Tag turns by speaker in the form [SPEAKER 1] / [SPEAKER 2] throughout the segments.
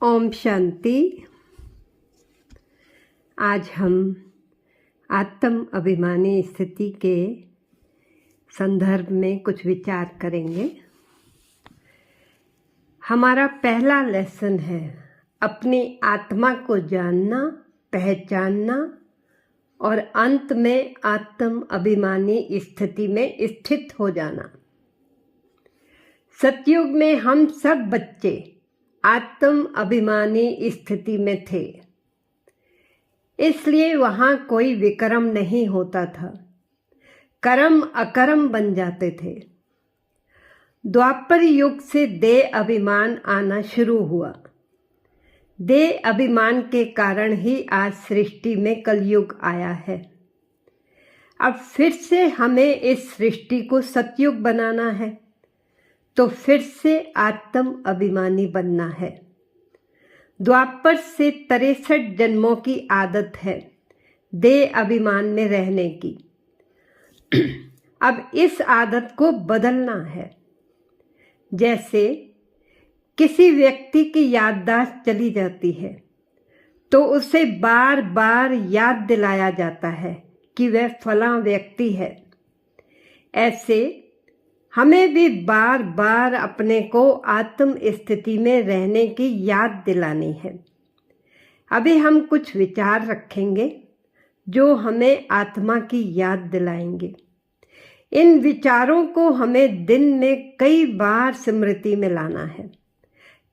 [SPEAKER 1] ओम शांति। आज हम आत्म अभिमानी स्थिति के संदर्भ में कुछ विचार करेंगे। हमारा पहला लेसन है अपनी आत्मा को जानना, पहचानना और अंत में आत्म अभिमानी स्थिति में स्थित हो जाना। सतयुग में हम सब बच्चे आत्म अभिमानी स्थिति में थे, इसलिए वहाँ कोई विकर्म नहीं होता था, कर्म अकर्म बन जाते थे। द्वापर युग से देह अभिमान आना शुरू हुआ। देह अभिमान के कारण ही आज सृष्टि में कलयुग आया है। अब फिर से हमें इस सृष्टि को सतयुग बनाना है, तो फिर से आत्म अभिमानी बनना है। द्वापर से 63 जन्मों की आदत है देह अभिमान में रहने की। अब इस आदत को बदलना है। जैसे किसी व्यक्ति की याददाश्त चली जाती है तो उसे बार बार याद दिलाया जाता है कि वह फलां व्यक्ति है। ऐसे हमें भी बार बार अपने को आत्म स्थिति में रहने की याद दिलानी है। अभी हम कुछ विचार रखेंगे जो हमें आत्मा की याद दिलाएंगे। इन विचारों को हमें दिन में कई बार स्मृति में लाना है,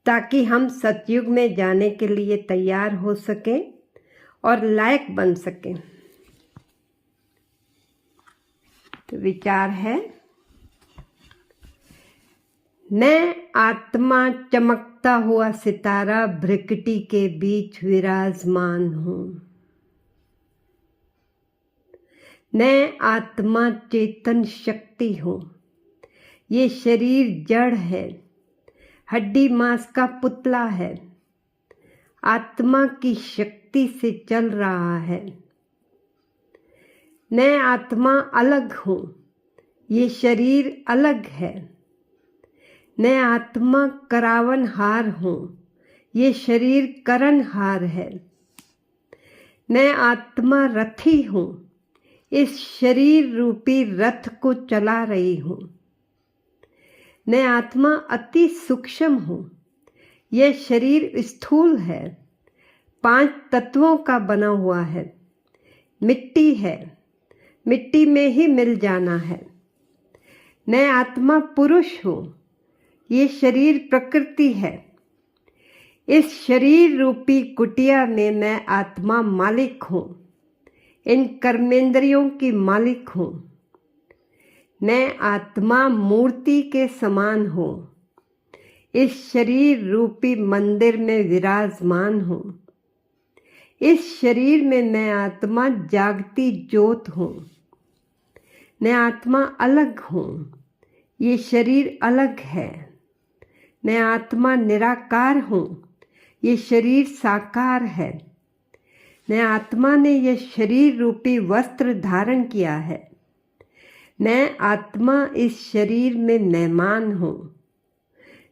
[SPEAKER 1] ताकि हम सतयुग में जाने के लिए तैयार हो सकें और लायक बन सकें। तो विचार है, मैं आत्मा चमकता हुआ सितारा भ्रिकुटी के बीच विराजमान हूँ। मैं आत्मा चेतन शक्ति हूँ। ये शरीर जड़ है, हड्डी मांस का पुतला है। आत्मा की शक्ति से चल रहा है। मैं आत्मा अलग हूँ, ये शरीर अलग है। मैं आत्मा करावनहार हूँ, ये शरीर करणहार है। मैं आत्मा रथी हूँ, इस शरीर रूपी रथ को चला रही हूँ। मैं आत्मा अति सूक्ष्म हूँ, यह शरीर स्थूल है, 5 तत्वों का बना हुआ है। मिट्टी है, मिट्टी में ही मिल जाना है। मैं आत्मा पुरुष हूँ, ये शरीर प्रकृति है। इस शरीर रूपी कुटिया में मैं आत्मा मालिक हूँ, इन कर्मेंद्रियों की मालिक हूँ। मैं आत्मा मूर्ति के समान हूँ, इस शरीर रूपी मंदिर में विराजमान हूँ। इस शरीर में मैं आत्मा जागती ज्योत हूँ। मैं आत्मा अलग हूँ, ये शरीर अलग है। मैं आत्मा निराकार हूँ, ये शरीर साकार है। मैं आत्मा ने यह शरीर रूपी वस्त्र धारण किया है। मैं आत्मा इस शरीर में मेहमान हूँ।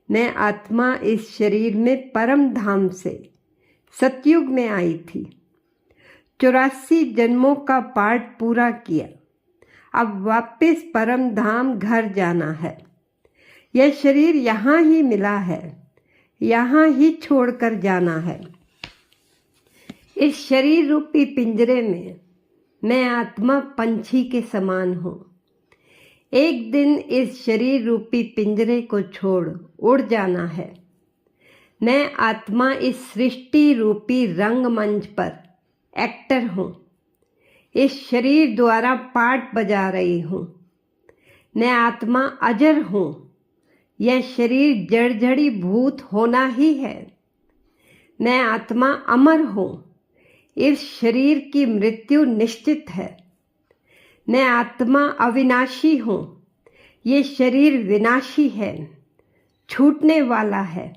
[SPEAKER 1] मैं आत्मा इस शरीर में परम धाम से सतयुग में आई थी। 84 जन्मों का पाठ पूरा किया। अब वापस परम धाम घर जाना है। यह शरीर यहाँ ही मिला है, यहाँ ही छोड़कर जाना है। इस शरीर रूपी पिंजरे में मैं आत्मा पंछी के समान हूँ। एक दिन इस शरीर रूपी पिंजरे को छोड़ उड़ जाना है। मैं आत्मा इस सृष्टि रूपी रंगमंच पर एक्टर हूँ। इस शरीर द्वारा पाठ बजा रही हूँ। मैं आत्मा अजर हूँ, यह शरीर जड़जड़ी भूत होना ही है। मैं आत्मा अमर हूँ, इस शरीर की मृत्यु निश्चित है। मैं आत्मा अविनाशी हूँ, ये शरीर विनाशी है, छूटने वाला है।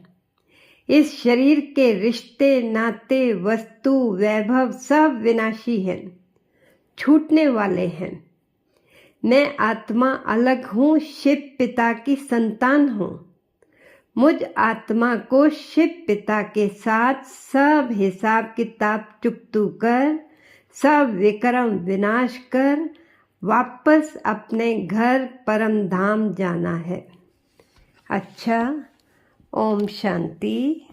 [SPEAKER 1] इस शरीर के रिश्ते नाते वस्तु वैभव सब विनाशी हैं, छूटने वाले हैं। मैं आत्मा अलग हूँ, शिव पिता की संतान हूँ। मुझ आत्मा को शिव पिता के साथ सब हिसाब किताब चुकतू कर, सब विक्रम विनाश कर वापस अपने घर परम धाम जाना है। अच्छा, ओम शांति।